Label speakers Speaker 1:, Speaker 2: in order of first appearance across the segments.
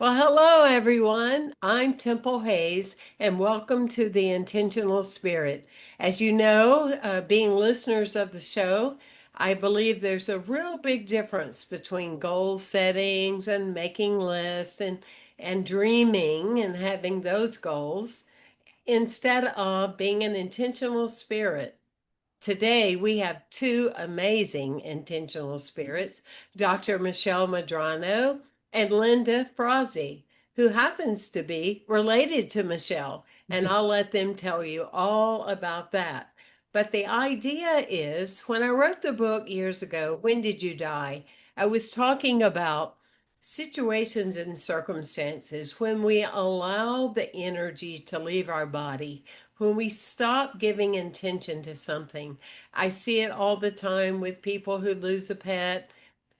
Speaker 1: Well, hello everyone. I'm Temple Hayes, and welcome to the Intentional Spirit. As you know, being listeners of the show, I believe there's a real big difference between goal settings and making lists and dreaming and having those goals instead of being an intentional spirit. Today, we have two amazing intentional spirits, Dr. Michelle Medrano and Linda Frazee, who happens to be related to Michelle. And I'll let them tell you all about that. But the idea is when I wrote the book years ago, When Did You Die? I was talking about situations and circumstances when we allow the energy to leave our body, when we stop giving intention to something. I see it all the time with people who lose a pet,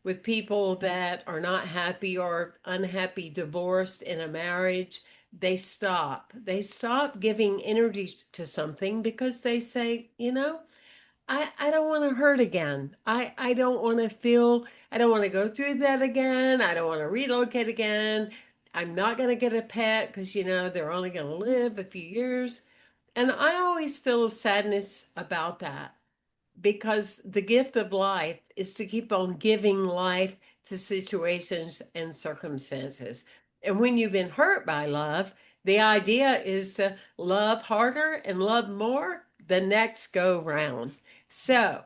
Speaker 1: with people that are not happy or unhappy divorced in a marriage. They stop. They stop giving energy to something because they say, I don't want to hurt again. I don't want to feel, I don't want to go through that again. I don't want to relocate again. I'm not going to get a pet because, they're only going to live a few years. And I always feel sadness about that because the gift of life is to keep on giving life to situations and circumstances. And when you've been hurt by love, the idea is to love harder and love more the next go round. So,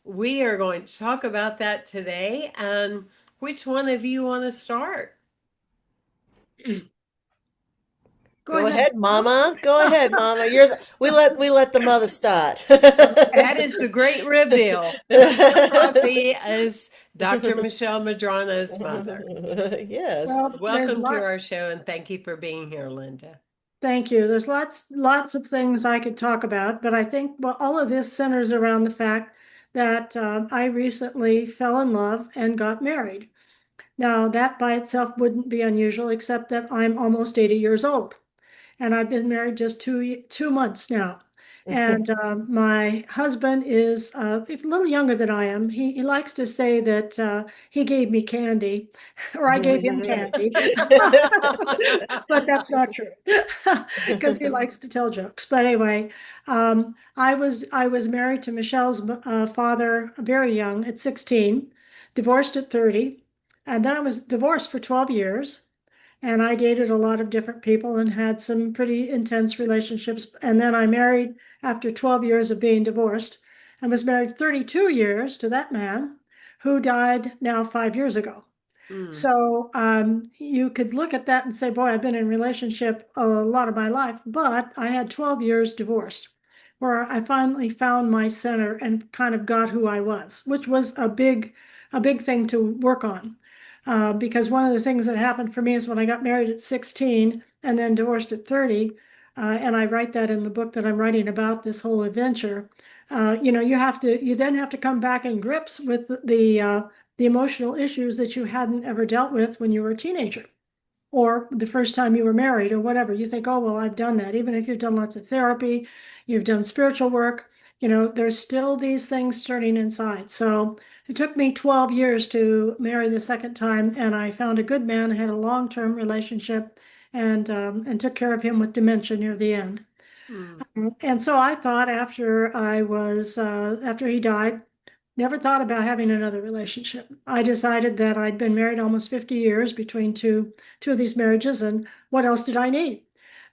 Speaker 1: we are going to talk about that today. And which one of you want to start?
Speaker 2: Go
Speaker 3: Go
Speaker 2: ahead.
Speaker 3: ahead, Mama. Go ahead, Mama. We let the mother start.
Speaker 1: That is the great reveal. Linda Frazee is Dr. Michelle Madrano's mother.
Speaker 3: Yes.
Speaker 2: Well, there's
Speaker 1: Welcome to
Speaker 2: lot.
Speaker 1: our show and thank you for being here, Linda.
Speaker 2: Thank you. There's lots of things I could talk about, but I think all of this centers around the fact that I recently fell in love and got married. Now, that by itself wouldn't be unusual, except that I'm almost 80 years old. And I've been married just 2 months now. And my husband is a little younger than I am. He likes to say that he gave me candy, or I gave him candy, but that's not true because he likes to tell jokes. But anyway, I was married to Michelle's father very young at 16, divorced at 30, and then I was divorced for 12 years. And I dated a lot of different people and had some pretty intense relationships. And then I married after 12 years of being divorced and was married 32 years to that man who died now 5 years ago.
Speaker 1: Mm.
Speaker 2: So you could look at that and say, boy, I've been in a relationship a lot of my life, but I had 12 years divorced where I finally found my center and kind of got who I was, which was a big thing to work on. Because one of the things that happened for me is when I got married at 16 and then divorced at 30, and I write that in the book that I'm writing about this whole adventure. You then have to come back in grips with the emotional issues that you hadn't ever dealt with when you were a teenager or the first time you were married or whatever. You think, oh, well, I've done that. Even if you've done lots of therapy, you've done spiritual work, there's still these things turning inside. So it took me 12 years to marry the second time, and I found a good man, had a long-term relationship, and took care of him with dementia near the end.
Speaker 1: Mm.
Speaker 2: And so I thought after he died, never thought about having another relationship. I decided that I'd been married almost 50 years between two of these marriages, and what else did I need?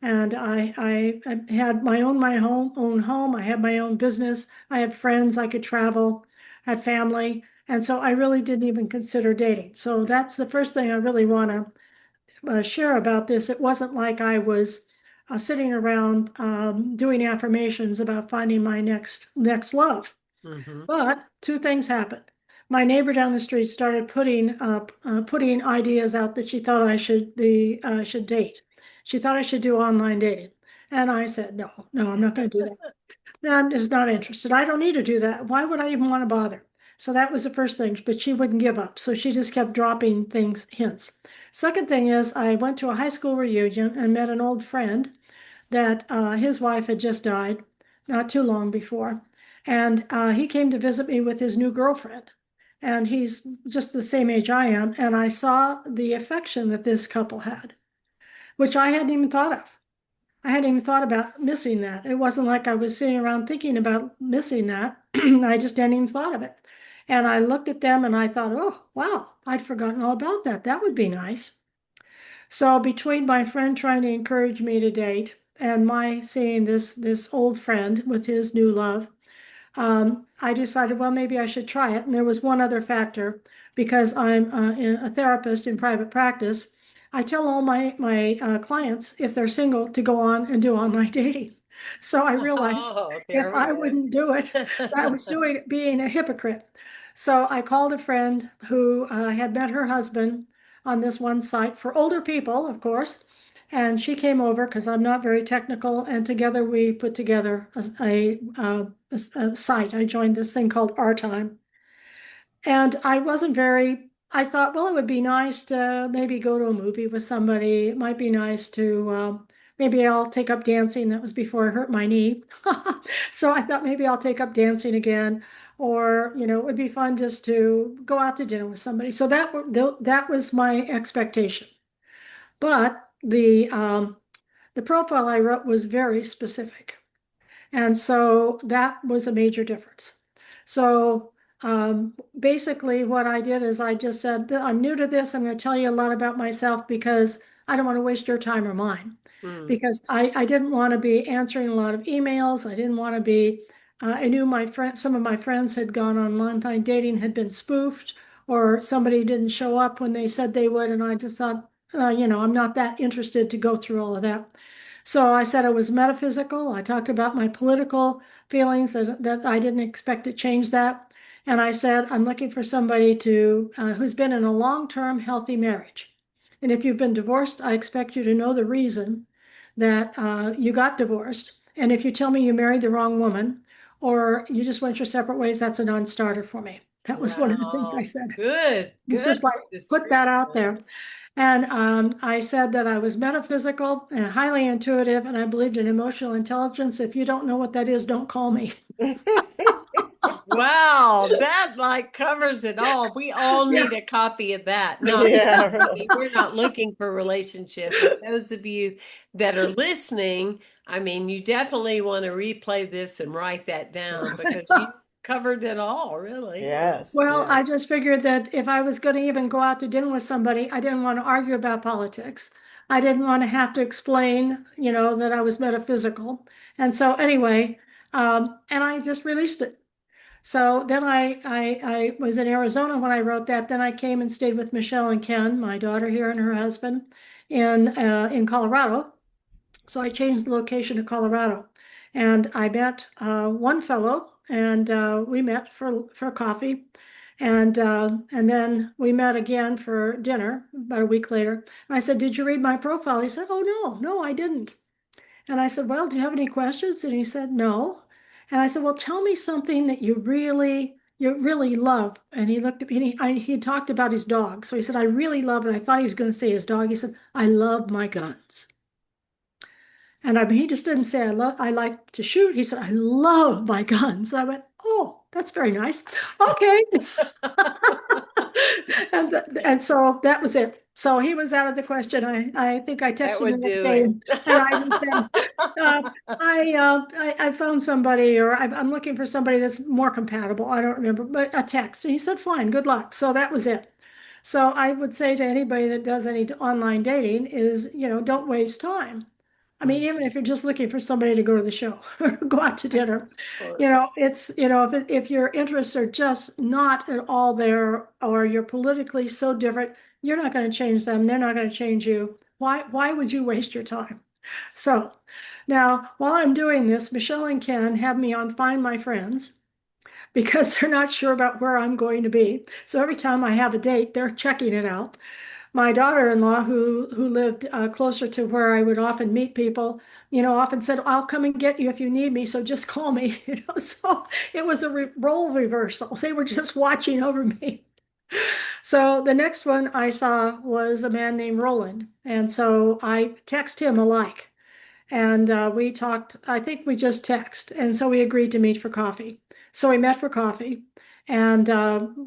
Speaker 2: And I had own home. I had my own business. I had friends. I could travel. Had family, and so I really didn't even consider dating. So that's the first thing I really want to share about this. It wasn't like I was sitting around doing affirmations about finding my next love.
Speaker 1: Hmm.
Speaker 2: But two things happened. My neighbor down the street started putting ideas out that she thought I should date. She thought I should do online dating, and I said, no, no, I'm not going to do that. No, I'm just not interested. I don't need to do that. Why would I even want to bother? So that was the first thing, but she wouldn't give up. So she just kept dropping things, hints. Second thing is, I went to a high school reunion and met an old friend that his wife had just died not too long before. And he came to visit me with his new girlfriend. and he's just the same age I am. And I saw the affection that this couple had, which I hadn't even thought of. I hadn't even thought about missing that. It wasn't like I was sitting around thinking about missing that. I just hadn't even thought of it. And I looked at them and I thought, oh, wow, I'd forgotten all about that. That would be nice. So between my friend trying to encourage me to date and my seeing this old friend with his new love, I decided, well, maybe I should try it. And there was one other factor because I'm a therapist in private practice. I tell all my clients, if they're single, to go on and do online dating. So I realized
Speaker 1: Oh,
Speaker 2: if
Speaker 1: there we
Speaker 2: I wouldn't do it, I was being a hypocrite. So I called a friend who had met her husband on this one site for older people, of course. And she came over because I'm not very technical, and together we put together a site. I joined this thing called Our Time. And I thought, well, it would be nice to maybe go to a movie with somebody. It might be nice to, maybe I'll take up dancing. That was before I hurt my knee. So I thought maybe I'll take up dancing again. Or, it would be fun just to go out to dinner with somebody. So that was my expectation. But the profile I wrote was very specific. And so that was a major difference. So basically, what I did is I just said, I'm new to this. I'm going to tell you a lot about myself because I don't want to waste your time or mine.
Speaker 1: Hmm.
Speaker 2: Because I didn't want to be answering a lot of emails. I didn't want to be, I knew some of my friends had gone on online dating, had been spoofed, or somebody didn't show up when they said they would. And I just thought, I'm not that interested to go through all of that. So I said it was metaphysical. I talked about my political feelings that I didn't expect to change that. And I said, I'm looking for somebody who's been in a long-term healthy marriage. And if you've been divorced, I expect you to know the reason that you got divorced. And if you tell me you married the wrong woman or you just went your separate ways, that's a non-starter for me. That was one of the things I
Speaker 1: Wow.
Speaker 2: said.
Speaker 1: Good,
Speaker 2: It's just
Speaker 1: good
Speaker 2: like, put that out
Speaker 1: description.
Speaker 2: there. And I said that I was metaphysical and highly intuitive, and I believed in emotional intelligence. If you don't know what that is, don't call me.
Speaker 1: Wow, that like covers it all. We all
Speaker 2: Yeah.
Speaker 1: need a copy of that. Not,
Speaker 3: Yeah,
Speaker 1: I
Speaker 3: really.
Speaker 1: mean, we're not looking for a relationship, but those of you that are listening, I mean, you definitely want to replay this and write that down because you covered it all, really.
Speaker 3: Yes,
Speaker 2: Well, I
Speaker 3: yes.
Speaker 2: just figured that if I was going to even go out to dinner with somebody, I didn't want to argue about politics. I didn't want to have to explain, that I was metaphysical. And so anyway, and I just released it. So then I was in Arizona when I wrote that. Then I came and stayed with Michelle and Ken, my daughter here and her husband, in Colorado. So I changed the location to Colorado, and I met one fellow, and we met for coffee, and then we met again for dinner about a week later. And I said, "Did you read my profile?" He said, "Oh no, I didn't." And I said, "Well, do you have any questions?" And he said, "No." And I said, "Well, tell me something that you really love." And he looked at me, and he talked about his dog. So he said, "I really love," and I thought he was going to say his dog. He said, "I love my guns." And I mean, he just didn't say I like to shoot. He said, "I love my guns." I went, "Oh, that's very nice. Okay." And so that was it. So he was out of the question. I think I
Speaker 1: That
Speaker 2: texted him the
Speaker 1: would
Speaker 2: next
Speaker 1: do
Speaker 2: day,
Speaker 1: it.
Speaker 2: and I just said, uh, I found somebody, or I'm looking for somebody that's more compatible. I don't remember, but a text. And he said, "Fine, good luck." So that was it. So I would say to anybody that does any online dating is, don't waste time. I mean,
Speaker 1: Mm,
Speaker 2: even if you're just looking for somebody to go to the show or go out to dinner,
Speaker 1: of course.
Speaker 2: it's, if your interests are just not at all there, or you're politically so different, you're not going to change them. They're not going to change you. Why would you waste your time? So now, while I'm doing this, Michelle and Ken have me on Find My Friends because they're not sure about where I'm going to be. So every time I have a date, they're checking it out. My daughter-in-law, who lived closer to where I would often meet people, often said, "I'll come and get you if you need me, so just call me." So it was a role reversal. They were just watching over me. So the next one I saw was a man named Roland, and so I text him alike. And we talked, I think we just text. And so we agreed to meet for coffee. So we met for coffee. And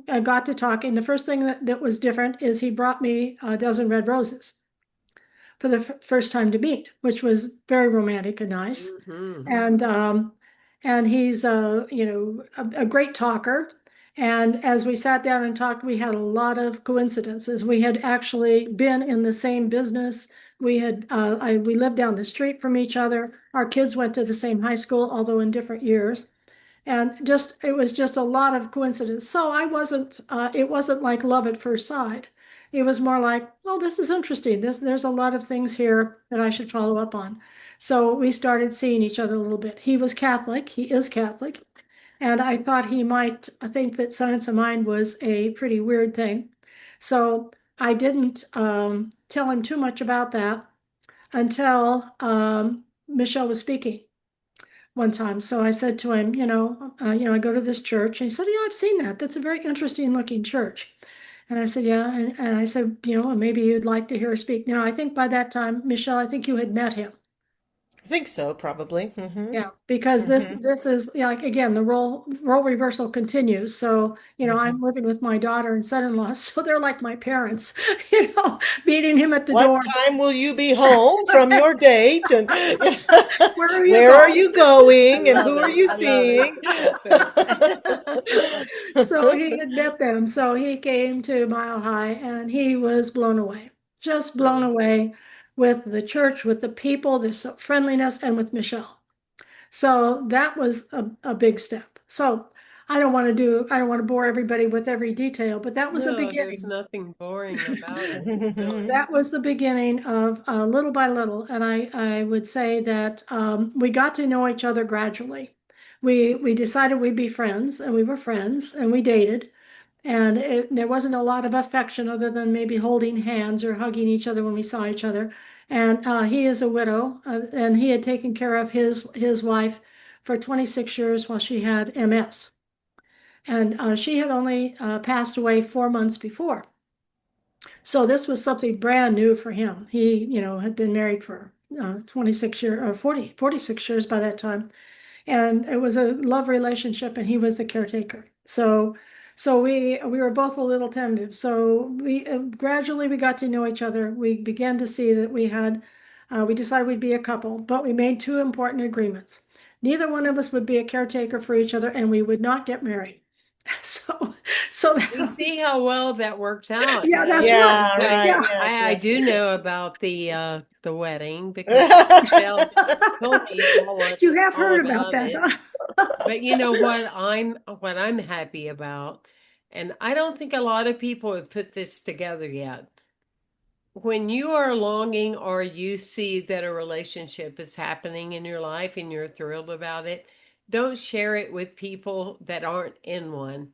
Speaker 2: I got to talking. The first thing that was different is he brought me a dozen red roses for the first time to meet, which was very romantic and nice.
Speaker 1: Hmm.
Speaker 2: And he's a great talker. And as we sat down and talked, we had a lot of coincidences. We had actually been in the same business. We lived down the street from each other. Our kids went to the same high school, although in different years. And it was just a lot of coincidence. So it wasn't like love at first sight. It was more like, well, this is interesting. There's a lot of things here that I should follow up on. So we started seeing each other a little bit. He was Catholic. He is Catholic. And I thought he might think that science of mind was a pretty weird thing. So I didn't tell him too much about that until Michelle was speaking one time. So I said to him, I go to this church. And he said, yeah, I've seen that. That's a very interesting looking church. And I said, yeah. And I said, maybe you'd like to hear her speak. Now, I think by that time, Michelle, I think you had met him.
Speaker 3: I think so, probably. Mm-hmm.
Speaker 2: Yeah, because this
Speaker 3: Mm-hmm.
Speaker 2: this is like again the role reversal continues. So
Speaker 3: Mm-hmm.
Speaker 2: I'm living with my daughter and son-in-law, so they're like my parents, meeting him at the
Speaker 3: What
Speaker 2: door.
Speaker 3: time will you be home from your date? And
Speaker 2: Where are you
Speaker 3: where are
Speaker 2: going?
Speaker 3: you
Speaker 1: I
Speaker 3: going? And
Speaker 1: love
Speaker 3: who are
Speaker 1: it.
Speaker 3: you
Speaker 1: I love it.
Speaker 3: seeing?
Speaker 1: That's right.
Speaker 2: So he had met them. So he came to Mile High and he was blown away, just blown
Speaker 1: Mm.
Speaker 2: away with the church, with the people, the friendliness, and with Michelle. So that was a big step. So I don't want to bore everybody with every detail, but that was a
Speaker 1: No, there's
Speaker 2: beginning.
Speaker 1: nothing boring about it, really.
Speaker 2: That was the beginning of little by little. And I would say that we got to know each other gradually. We decided we'd be friends, and we were friends, and we dated. And there wasn't a lot of affection other than maybe holding hands or hugging each other when we saw each other. And he is a widow, and he had taken care of his wife for 26 years while she had MS. And she had only passed away 4 months before. So this was something brand new for him. He, had been married for 26 years or 46 years by that time. And it was a love relationship and he was the caretaker. So we were both a little tentative. So we gradually we got to know each other. We began to see that we decided we'd be a couple, but we made two important agreements. Neither one of us would be a caretaker for each other and we would not get married. So, so
Speaker 1: We see how well that worked out,
Speaker 2: yeah, that's right.
Speaker 3: Yeah,
Speaker 1: But
Speaker 3: right.
Speaker 2: Yeah.
Speaker 3: Yes,
Speaker 1: I
Speaker 3: yes,
Speaker 1: do
Speaker 3: yes.
Speaker 1: know about the wedding because Michelle told me
Speaker 2: You have
Speaker 1: all
Speaker 2: heard about
Speaker 1: about
Speaker 2: that,
Speaker 1: it.
Speaker 2: huh?
Speaker 1: But you know what I'm happy about, and I don't think a lot of people have put this together yet. When you are longing or you see that a relationship is happening in your life and you're thrilled about it, don't share it with people that aren't in one.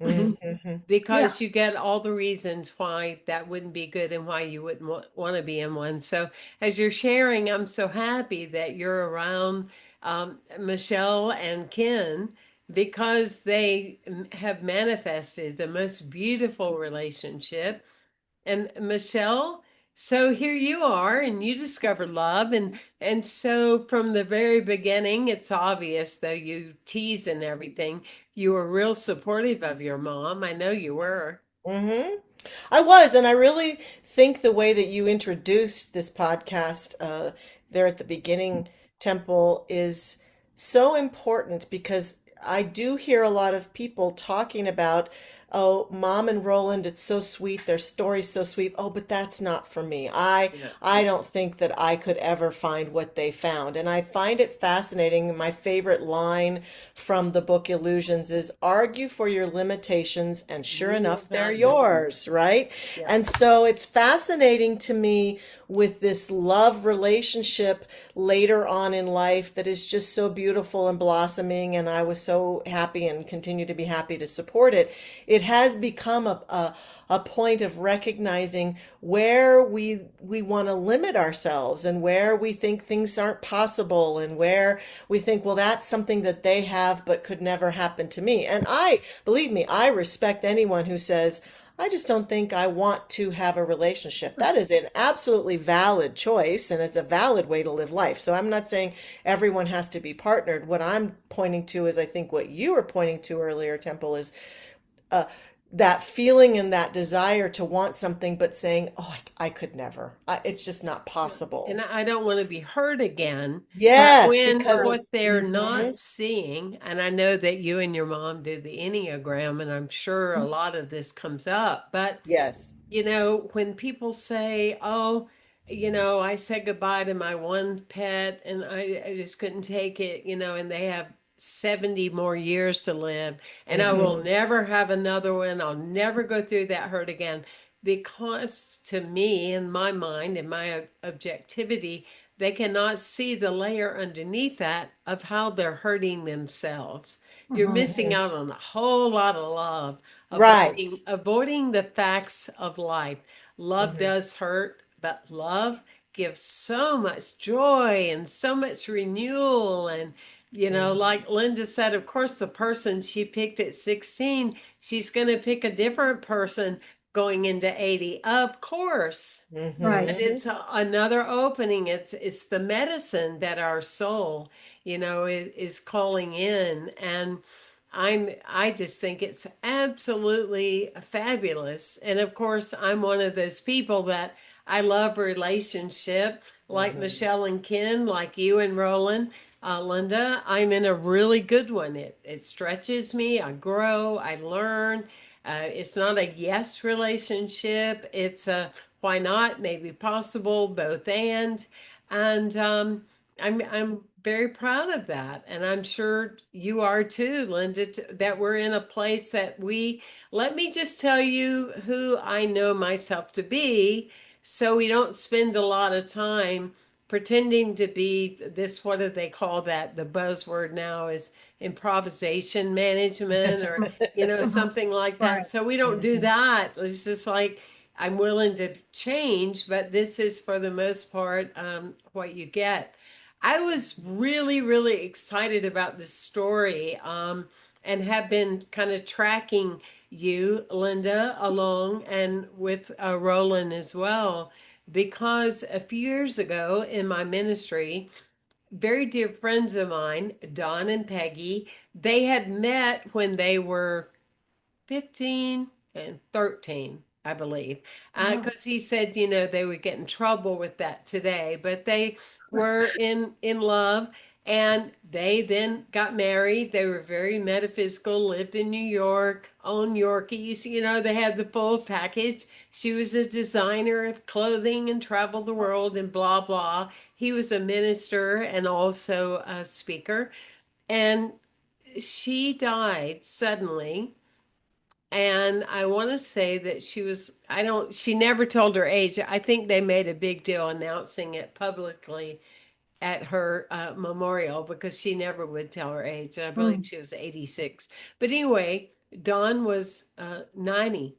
Speaker 2: Mhm.
Speaker 3: Mm-hmm.
Speaker 2: Yeah.
Speaker 1: Because you get all the reasons why that wouldn't be good and why you wouldn't want to be in one. So, as you're sharing, I'm so happy that you're around Michelle and Ken because they have manifested the most beautiful relationship. And Michelle, so here you are, and you discovered love, and so from the very beginning, it's obvious, though you tease and everything, you were real supportive of your mom. I know you were.
Speaker 3: Mm-hmm. I was, and I really think the way that you introduced this podcast there at the beginning, Temple, is so important because I do hear a lot of people talking about, oh, Mom and Roland, it's so sweet, their story's so sweet. Oh, but that's not for me.
Speaker 1: Yeah.
Speaker 3: I don't think that I could ever find what they found. And I find it fascinating. My favorite line from the book Illusions is argue for your limitations, and sure
Speaker 1: You will
Speaker 3: enough, they're
Speaker 1: not know.
Speaker 3: yours, right?
Speaker 1: Yeah.
Speaker 3: And so it's fascinating to me with this love relationship later on in life that is just so beautiful and blossoming. And I was so happy and continue to be happy to support it. It has become a point of recognizing where we want to limit ourselves and where we think things aren't possible and where we think, well, that's something that they have but could never happen to me. And believe me, I respect anyone who says, I just don't think I want to have a relationship. That is an absolutely valid choice and it's a valid way to live life. So I'm not saying everyone has to be partnered. What I'm pointing to is I think what you were pointing to earlier, Temple, is that feeling and that desire to want something, but saying, "Oh, I could never. It's just not
Speaker 1: Yeah. And
Speaker 3: possible."
Speaker 1: I don't want to be hurt again. But
Speaker 3: Yes,
Speaker 1: when
Speaker 3: because
Speaker 2: Right.
Speaker 1: what they're
Speaker 3: mhm,
Speaker 1: not seeing, and I know that you and your mom did the Enneagram, and I'm sure a lot of this comes up, but
Speaker 3: yes.
Speaker 1: when people say, oh, I said goodbye to my one pet and I just couldn't take it, and they have 70 more years to live, and I will
Speaker 3: Hmm.
Speaker 1: never have another one. I'll never go through that hurt again. Because to me, in my mind, in my objectivity, they cannot see the layer underneath that of how they're hurting themselves. You're
Speaker 2: Mhm.
Speaker 1: missing
Speaker 3: Hmm.
Speaker 1: out on a whole lot of love,
Speaker 3: Right.
Speaker 1: avoiding the facts of life. Love
Speaker 3: Hmm.
Speaker 1: does hurt, but love gives so much joy and so much renewal. And
Speaker 3: Hmm.
Speaker 1: like Linda said, of course the person she picked at 16, she's going to pick a different person going into 80, of course.
Speaker 2: Right.
Speaker 1: And
Speaker 3: Hmm.
Speaker 1: it's another opening. It's the medicine that our soul, is calling in. And I just think it's absolutely fabulous. And of course, I'm one of those people that I love relationship, like
Speaker 3: Hmm.
Speaker 1: Michelle and Ken, like you and Roland. Linda, I'm in a really good one. It stretches me. I grow. I learn. It's not a yes relationship. It's a why not, maybe possible, both and I'm very proud of that, and I'm sure you are too, Linda. That we're in a place that we let me just tell you who I know myself to be, so we don't spend a lot of time pretending to be this. What do they call that? The buzzword now is improvisation management, or
Speaker 2: Mhm.
Speaker 1: something like that.
Speaker 2: Right.
Speaker 1: So we don't do
Speaker 3: Hmm.
Speaker 1: that. It's just like I'm willing to change, but this is for the most part what you get. I was really, really excited about this story, and have been kind of tracking you, Linda, along and with Roland as well, because a few years ago in my ministry, very dear friends of mine, Don and Peggy, they had met when they were 15 and 13, I believe.
Speaker 2: Wow.
Speaker 1: Because he said, they would get in trouble with that today, but they were in love, and they then got married. They were very metaphysical, lived in New York, owned Yorkies. They had the full package. She was a designer of clothing and traveled the world and blah, blah. He was a minister and also a speaker. And she died suddenly, and I want to say that she never told her age. I think they made a big deal announcing it publicly at her memorial, because she never would tell her age. And I believe
Speaker 2: Mm.
Speaker 1: she was 86. But anyway, Dawn was 90,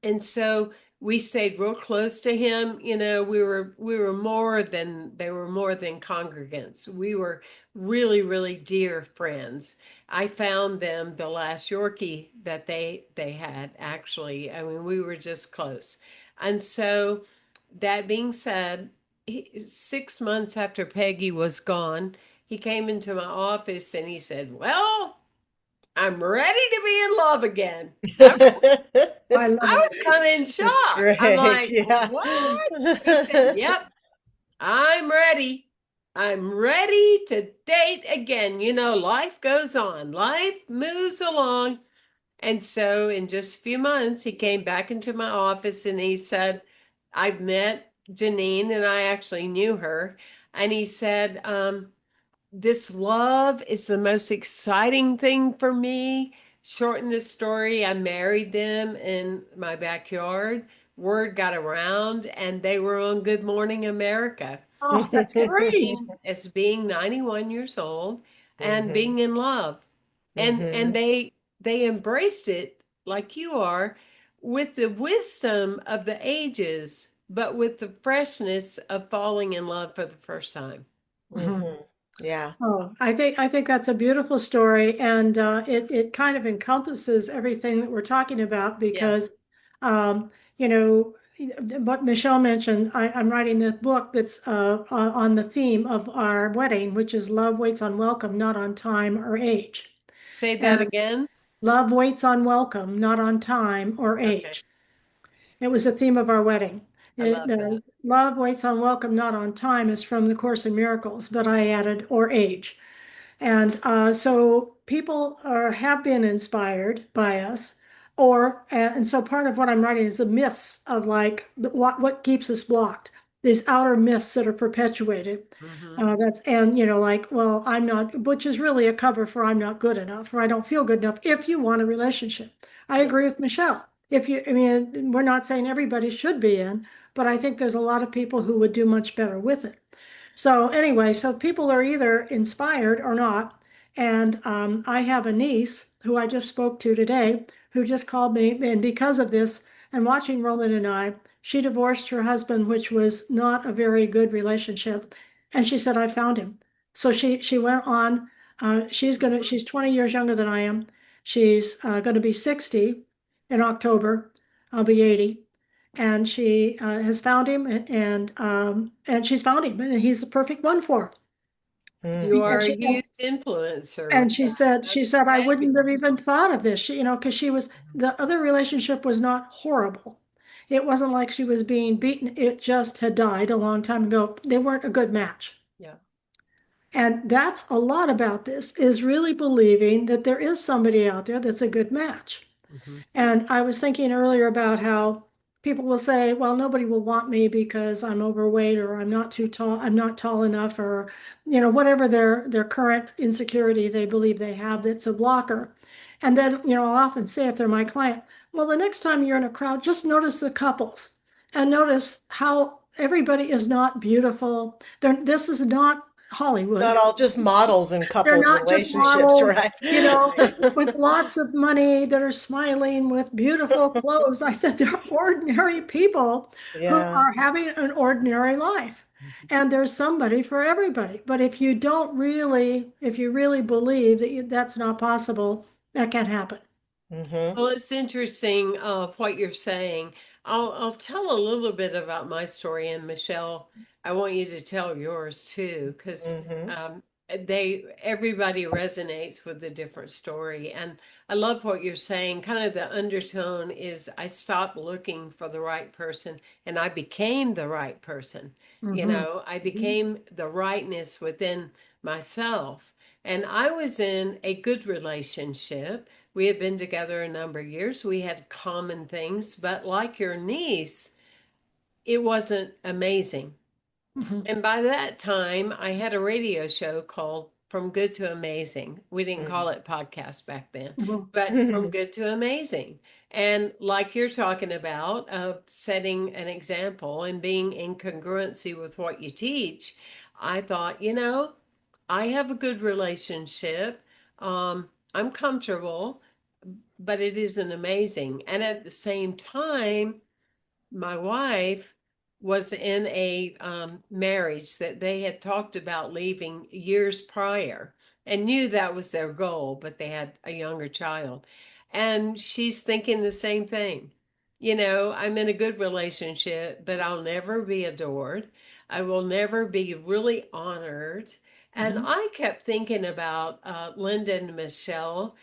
Speaker 1: and so we stayed real close to him. We were more than they were, more than congregants. We were really, really dear friends. I found them the last Yorkie that they had, actually. I mean, we were just close. And so that being said, 6 months after Peggy was gone, he came into my office and he said, well, I'm ready to be in love again.
Speaker 2: I love
Speaker 1: I
Speaker 2: it.
Speaker 1: was kind of in
Speaker 3: That's
Speaker 1: shock. I'm
Speaker 3: great.
Speaker 1: like,
Speaker 3: Yeah.
Speaker 1: what? He said, yep, I'm ready. I'm ready to date again. Life goes on, life moves along. And so, in just a few months, he came back into my office and he said, I've met Janine, and I actually knew her. And he said, this love is the most exciting thing for me. Shorten the story, I married them in my backyard. Word got around, and they were on Good Morning America
Speaker 2: Oh, that's
Speaker 1: as
Speaker 2: great.
Speaker 1: being 91 years old and
Speaker 3: Hmm.
Speaker 1: being in love. And
Speaker 3: Hmm.
Speaker 1: they embraced it like you are, with the wisdom of the ages, but with the freshness of falling in love for the first time.
Speaker 2: Mhm.
Speaker 3: Hmm. Yeah.
Speaker 2: Oh, I think that's a beautiful story, and it kind of encompasses everything that we're talking about
Speaker 1: Yes.
Speaker 2: because, um, you know, what Michelle mentioned. I'm writing this book that's on the theme of our wedding, which is love waits on welcome, not on time or age.
Speaker 1: Say that
Speaker 2: And
Speaker 1: again.
Speaker 2: Love waits on welcome, not on time or
Speaker 1: Okay.
Speaker 2: age. It was the theme of our wedding.
Speaker 1: I love that.
Speaker 2: Love waits on welcome, not on time is from the Course in Miracles, but I added or age. And so people have been inspired by us, and so part of what I'm writing is the myths of like what keeps us blocked, these outer myths that are perpetuated.
Speaker 1: Hmm.
Speaker 2: And like, well, I'm not, which is really a cover for I'm not good enough or I don't feel good enough if you want a relationship. I
Speaker 1: Yeah.
Speaker 2: agree with Michelle. I mean, we're not saying everybody should be in, but I think there's a lot of people who would do much better with it. So anyway, so people are either inspired or not. And I have a niece who I just spoke to today who just called me. And because of this, and watching Roland and I, she divorced her husband, which was not a very good relationship. And she said, I found him. So she went on.
Speaker 1: Hmm.
Speaker 2: She's 20 years younger than I am. She's gonna be 60 in October. I'll be 80, and she has found him, and she's found him, and he's the perfect one for her.
Speaker 3: Mm.
Speaker 1: You are
Speaker 2: And
Speaker 1: a
Speaker 2: she
Speaker 1: huge influencer with
Speaker 2: and she
Speaker 1: that.
Speaker 2: said she
Speaker 1: That's
Speaker 2: said I wouldn't have
Speaker 1: fabulous.
Speaker 2: even thought of this. Because she was the other relationship was not horrible. It wasn't like she was being beaten. It just had died a long time ago. They weren't a good match.
Speaker 1: Yeah.
Speaker 2: And that's a lot about this is really believing that there is somebody out there that's a good match.
Speaker 1: Hmm.
Speaker 2: And I was thinking earlier about how people will say, well, nobody will want me because I'm overweight or I'm not too tall, I'm not tall enough, or whatever their current insecurity they believe they have that's a blocker. And then, I'll often say if they're my client, well, the next time you're in a crowd, just notice the couples and notice how everybody is not beautiful. This is not
Speaker 3: It's
Speaker 2: Hollywood.
Speaker 3: not all just models and
Speaker 2: They're
Speaker 3: couple
Speaker 2: not just
Speaker 3: relationships,
Speaker 2: models,
Speaker 3: right?
Speaker 2: with lots of money that are smiling with beautiful clothes. I said they're ordinary people who are
Speaker 3: Yes.
Speaker 2: having an ordinary life. And there's somebody for everybody. But if you really believe that that's not possible, that can't happen.
Speaker 3: Hmm.
Speaker 1: Well, it's interesting what you're saying. I'll tell a little bit about my story, and Michelle, I want you to tell yours too, because
Speaker 3: Hmm.
Speaker 1: everybody resonates with a different story. And I love what you're saying. Kind of the undertone is I stopped looking for the right person and I became the right person.
Speaker 2: Hmm.
Speaker 1: I became the rightness within myself. And I was in a good relationship. We had been together a number of years. We had common things, but like your niece, it wasn't amazing.
Speaker 2: Hmm.
Speaker 1: And by that time, I had a radio show called From Good to Amazing. We didn't call it podcast back then,
Speaker 2: Hmm.
Speaker 1: but From Good to Amazing. And like you're talking about, setting an example and being in congruency with what you teach, I thought, I have a good relationship. I'm comfortable, but it isn't amazing. And at the same time, my wife was in a marriage that they had talked about leaving years prior and knew that was their goal, but they had a younger child. And she's thinking the same thing. I'm in a good relationship, but I'll never be adored. I will never be really honored. And
Speaker 2: Hmm.
Speaker 1: I kept thinking about Linda and Michelle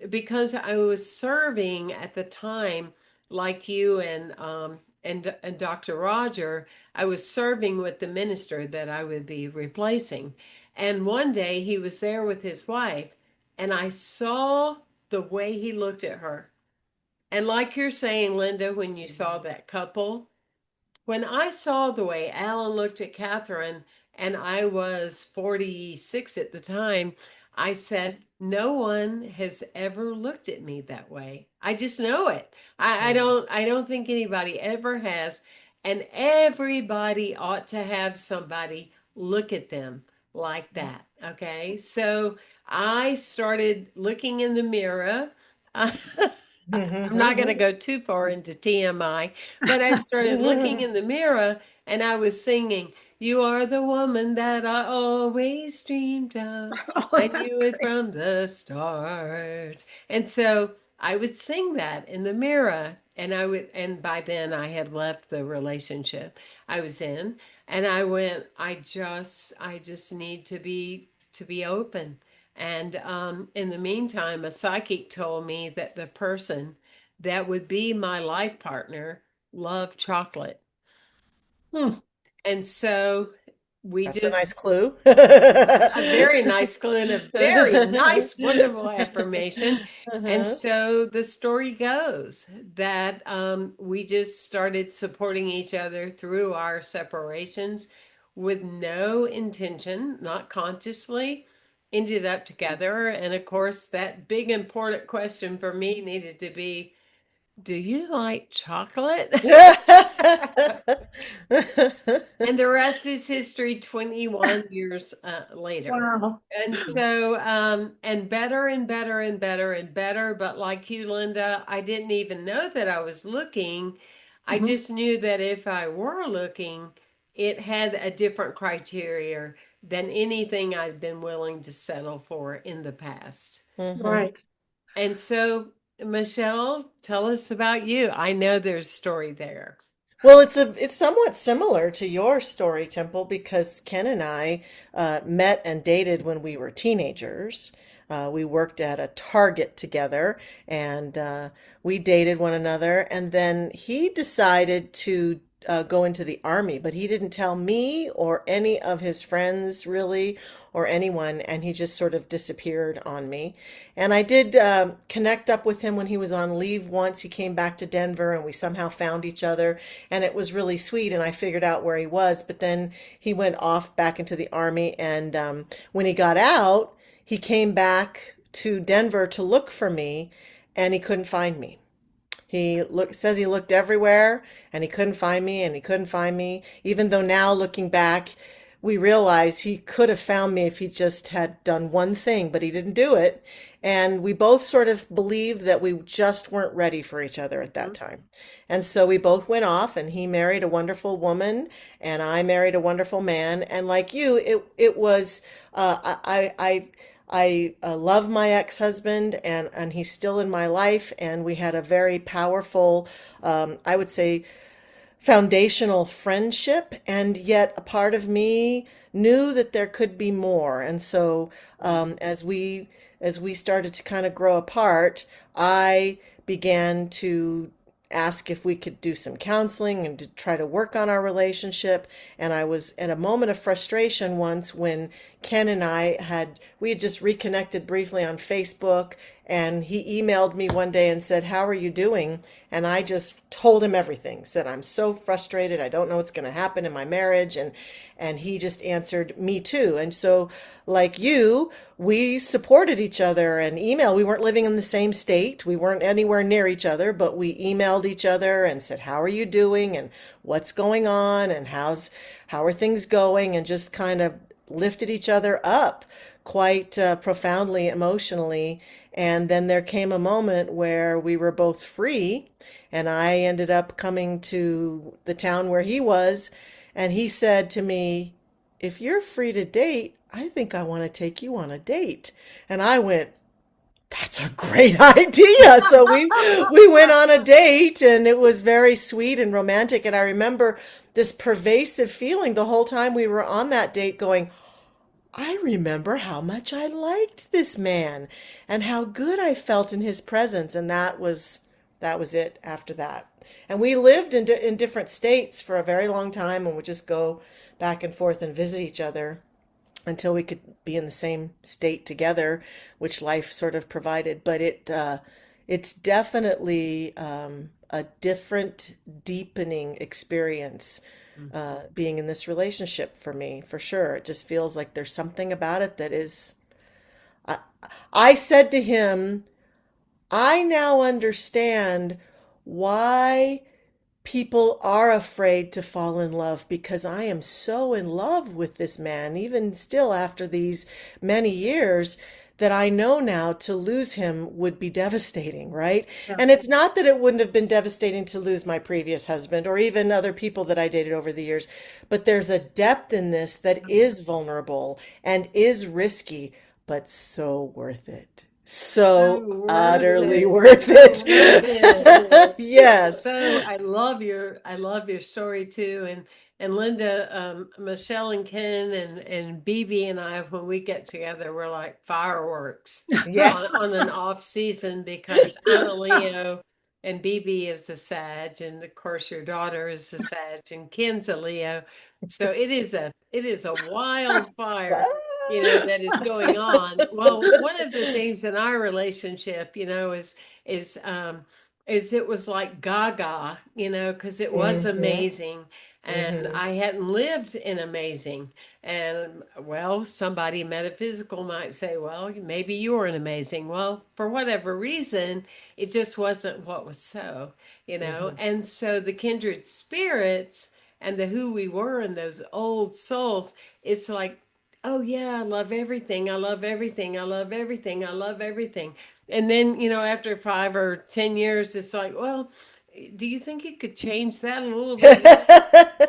Speaker 1: because I was serving at the time like you and Dr. Roger, I was serving with the minister that I would be replacing. And one day he was there with his wife, and I saw the way he looked at her. And like you're saying, Linda, when you saw that couple, when I saw the way Alan looked at Catherine, and I was 46 at the time, I said, no one has ever looked at me that way. I just know it. I don't think anybody ever has. And everybody ought to have somebody look at them like that. Okay. So I started looking in the mirror. I'm not going to go too far into TMI, but I started looking in the mirror and I was singing, You are the woman that I always dreamed of.
Speaker 2: Oh,
Speaker 1: I
Speaker 2: that's
Speaker 1: knew it
Speaker 2: great.
Speaker 1: from the start. And so I would sing that in the mirror. And by then I had left the relationship I was in. And I went, I just need to be open. And in the meantime, a psychic told me that the person that would be my life partner loved chocolate.
Speaker 2: Hmm.
Speaker 1: And so we
Speaker 3: That's a nice
Speaker 1: just,
Speaker 3: clue.
Speaker 1: a very nice clue and a very nice, wonderful affirmation. And
Speaker 3: Uh-huh.
Speaker 1: so the story goes that we just started supporting each other through our separations with no intention, not consciously, ended up together. And of course, that big important question for me needed to be, do you like chocolate? And the rest is history 21 years later.
Speaker 2: Wow.
Speaker 1: And so, and better and better and better and better. But like you, Linda, I didn't even know that I was looking. I
Speaker 2: Mhm.
Speaker 1: just knew that if I were looking, it had a different criteria than anything I'd been willing to settle for in the past.
Speaker 3: Mhm.
Speaker 2: Right.
Speaker 1: And so, Michelle, tell us about you. I know there's a story there.
Speaker 3: Well, it's somewhat similar to your story, Temple, because Ken and I met and dated when we were teenagers. We worked at a Target together, and we dated one another. And then he decided to go into the army, but he didn't tell me or any of his friends really, or anyone, and he just sort of disappeared on me. And I did connect up with him when he was on leave once. He came back to Denver, and we somehow found each other, and it was really sweet. And I figured out where he was, but then he went off back into the army, and when he got out, he came back to Denver to look for me, and he couldn't find me. Says he looked everywhere and he couldn't find me and he couldn't find me. Even though now looking back, we realize he could have found me if he just had done one thing, but he didn't do it. And we both sort of believed that we just weren't ready for each other at that time. And so we both went off, and he married a wonderful woman and I married a wonderful man. And like you, it was I love my ex-husband, and he's still in my life, and we had a very powerful, I would say, foundational friendship, and yet a part of me knew that there could be more. And so as we started to kind of grow apart, I began to ask if we could do some counseling and to try to work on our relationship. And I was at a moment of frustration once when Ken and we had just reconnected briefly on Facebook, and he emailed me one day and said, "How are you doing?" And I just told him everything. Said, "I'm so frustrated. I don't know what's going to happen in my marriage." And he just answered, "Me too." And so, like you, we supported each other and email. We weren't living in the same state. We weren't anywhere near each other, but we emailed each other and said, "How are you doing? And what's going on? And how are things going?" And just kind of lifted each other up quite profoundly emotionally. And then there came a moment where we were both free, and I ended up coming to the town where he was, and he said to me, "If you're free to date, I think I want to take you on a date." And I went, "That's a great idea." So we went on a date, and it was very sweet and romantic. And I remember this pervasive feeling the whole time we were on that date going, I remember how much I liked this man and how good I felt in his presence. And that was it after that. And we lived in different states for a very long time, and would just go back and forth and visit each other until we could be in the same state together, which life sort of provided. But it's definitely a different, deepening experience being in this relationship for me, for sure. It just feels like there's something about it that is. I, I said to him, "I now understand why people are afraid to fall in love, because I am so in love with this man, even still after these many years, that I know now to lose him would be devastating," right?
Speaker 2: Yeah.
Speaker 3: And it's not that it wouldn't have been devastating to lose my previous husband or even other people that I dated over the years, but there's a depth in this that is vulnerable and is risky, but so worth it.
Speaker 1: So
Speaker 3: So
Speaker 1: worth
Speaker 3: utterly
Speaker 1: it.
Speaker 3: worth
Speaker 1: So worth it.
Speaker 3: it. Yes.
Speaker 1: So I love your story too. And And Linda, Michelle and Ken and BB and I, when we get together, we're like fireworks
Speaker 3: Yeah.
Speaker 1: on an off season because I'm a Leo and BB is a Sag, and of course your daughter is a Sag, and Ken's a Leo. So it is a wildfire, that is going on. Well, one of the things in our relationship, is is it was like gaga, because it was
Speaker 3: Hmm.
Speaker 1: amazing. And
Speaker 3: Hmm.
Speaker 1: I hadn't lived in amazing. And well, somebody metaphysical might say, well, maybe you were an amazing. Well, for whatever reason, it just wasn't what was so.
Speaker 3: Hmm.
Speaker 1: And so the kindred spirits and the who we were and those old souls, it's like, oh yeah, I love everything. I love everything. I love everything. I love everything. And then, after 5 or 10 years, it's like, well, do you think you could change that a little bit?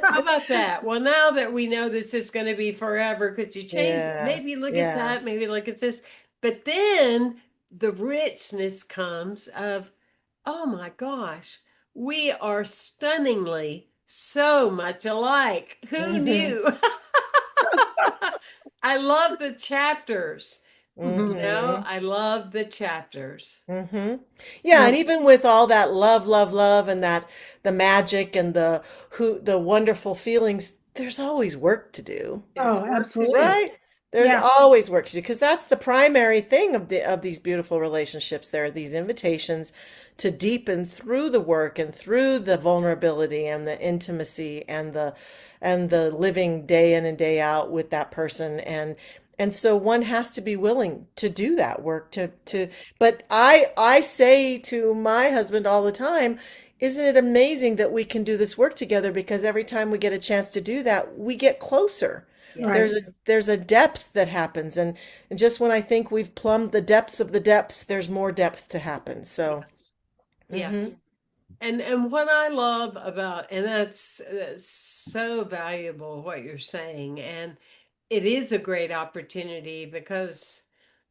Speaker 1: How about that? Well, now that we know this is going to be forever, because you change,
Speaker 3: Yeah.
Speaker 1: maybe look at
Speaker 3: Yeah.
Speaker 1: that, maybe look at this. But then the richness comes of, oh my gosh, we are stunningly so much alike. Who
Speaker 3: Hmm.
Speaker 1: knew? I love the chapters.
Speaker 2: Mhm.
Speaker 3: Hmm.
Speaker 1: I love the chapters.
Speaker 3: Hmm. Yeah,
Speaker 2: Yeah.
Speaker 3: and even with all that love, love, love, and that the magic and the wonderful feelings, there's always work to do.
Speaker 1: There's
Speaker 2: Oh,
Speaker 1: work to do.
Speaker 2: absolutely.
Speaker 3: Right? There's
Speaker 2: Yeah.
Speaker 3: always work to do because that's the primary thing of these beautiful relationships. There are these invitations to deepen through the work and through the vulnerability and the intimacy and the living day in and day out with that person and so one has to be willing to do that work to but I say to my husband all the time, isn't it amazing that we can do this work together because every time we get a chance to do that, we get closer.
Speaker 2: Right.
Speaker 1: Yes.
Speaker 3: There's a depth that happens and just when I think we've plumbed the depths of the depths, there's more depth to happen. So,
Speaker 1: Yes.
Speaker 3: mhm.
Speaker 1: Yes. And what I love about, and that's so valuable what you're saying, and it is a great opportunity because,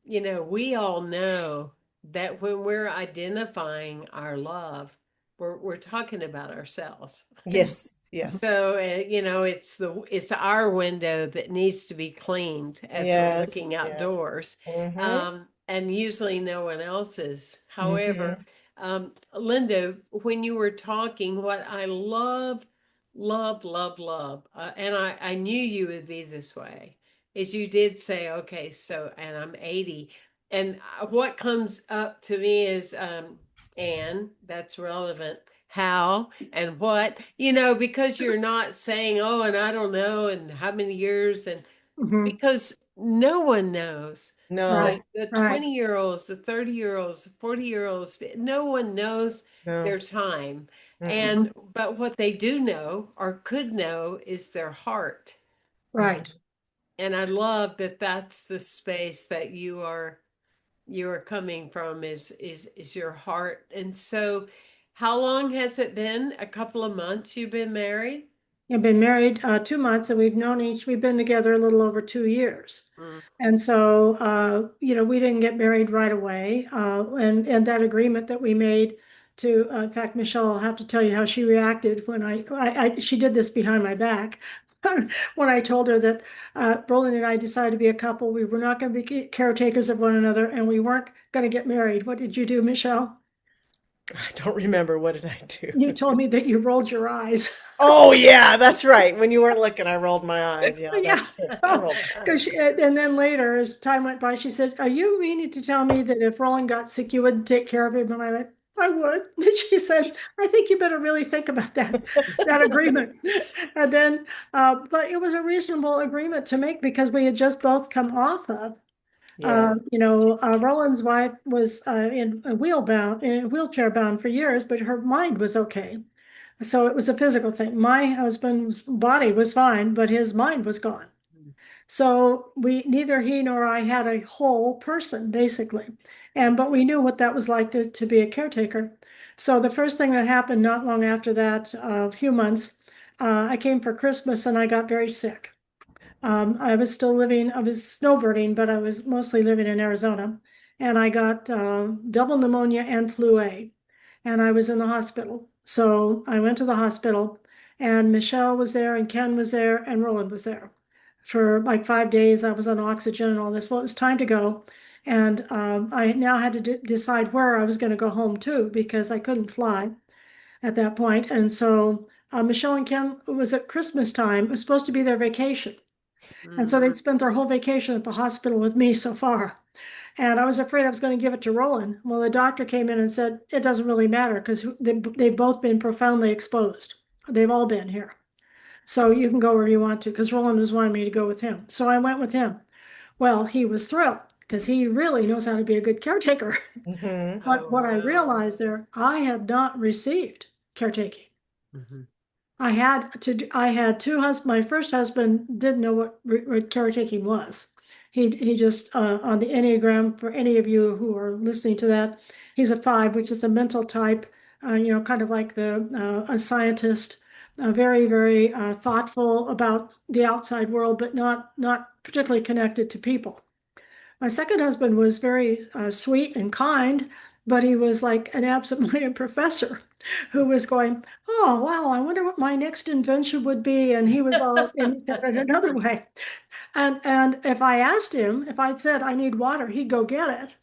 Speaker 1: we all know that when we're identifying our love, we're talking about ourselves.
Speaker 3: Yes, yes.
Speaker 1: So, it's our window that needs to be cleaned as we're
Speaker 3: Yes,
Speaker 1: looking
Speaker 3: yes.
Speaker 1: outdoors,
Speaker 3: Mhm.
Speaker 1: and usually no one else's. However,
Speaker 3: Mhm.
Speaker 1: Linda, when you were talking, what I love, love, love, love, and I knew you would be this way, is you did say, okay, so, and I'm 80, and what comes up to me is, and that's relevant. How and what, because you're not saying, oh, and I don't know, and how many years, and
Speaker 2: Hmm.
Speaker 1: because no one knows.
Speaker 2: Right.
Speaker 3: No,
Speaker 1: The
Speaker 2: Right.
Speaker 1: 20-year-olds, the 30-year-olds, the 40-year-olds, no one knows
Speaker 3: no.
Speaker 1: their time.
Speaker 3: Mm-mm.
Speaker 2: Mhm.
Speaker 1: But what they do know or could know is their heart.
Speaker 2: Right.
Speaker 1: And I love that that's the space that you are coming from is your heart. And so how long has it been? A couple of months you've been married?
Speaker 2: I've been married 2 months and we've been together a little over 2 years.
Speaker 1: Mm,
Speaker 2: And so, we didn't get married right away. And that agreement that we made in fact, Michelle, I'll have to tell you how she reacted when she did this behind my back. When I told her that Roland and I decided to be a couple, we were not going to be caretakers of one another, and we weren't going to get married. What did you do, Michelle?
Speaker 3: I don't remember what did I
Speaker 2: You
Speaker 3: do.
Speaker 2: told me that you rolled your eyes.
Speaker 3: Oh yeah, that's right. When you weren't looking, I rolled my eyes. Yeah,
Speaker 2: Yeah.
Speaker 3: that's true. I
Speaker 2: Oh,
Speaker 3: rolled my eyes.
Speaker 2: because and then later, as time went by, she said, "Are you meaning to tell me that if Roland got sick, you wouldn't take care of him?" And I went, "I would." And she said, "I think you better really think about that agreement." And then, but it was a reasonable agreement to make because we had just both come off of.
Speaker 3: Yeah.
Speaker 2: Roland's wife was in a wheelchair bound for years, but her mind was okay. So it was a physical thing. My husband's body was fine, but his mind was gone. So neither he nor I had a whole person basically. But we knew what that was like to be a caretaker. So the first thing that happened not long after that, a few months, I came for Christmas and I got very sick. I was snowbirding, but I was mostly living in Arizona. And I got double pneumonia and flu A, and I was in the hospital. So I went to the hospital, And Michelle was there, and Ken was there, and Roland was there. For like 5 days, I was on oxygen and all this. Well, it was time to go. And I now had to decide where I was going to go home to because I couldn't fly at that point. And so Michelle and Ken, it was at Christmas time. It was supposed to be their vacation. And so they'd
Speaker 1: Mhm.
Speaker 2: spent their whole vacation at the hospital with me so far. And I was afraid I was going to give it to Roland. Well, the doctor came in and said, it doesn't really matter because they've both been profoundly exposed. They've all been here. So you can go where you want to because Roland was wanting me to go with him. So I went with him. Well, he was thrilled because he really knows how to be a good caretaker.
Speaker 3: Hmm.
Speaker 2: But
Speaker 1: Oh,
Speaker 2: what I
Speaker 1: wow.
Speaker 2: realized there, I had not received caretaking.
Speaker 1: Mhm.
Speaker 2: I had two husbands. My first husband didn't know what caretaking was. He just on the Enneagram, for any of you who are listening to that, he's a 5, which is a mental type, kind of like a scientist, very, very thoughtful about the outside world, but not particularly connected to people. My second husband was very sweet and kind, but he was like an absent-minded professor who was going, "Oh, wow, I wonder what my next invention would be." And he said it another way. And if I asked him, if I'd said I need water, he'd go get it.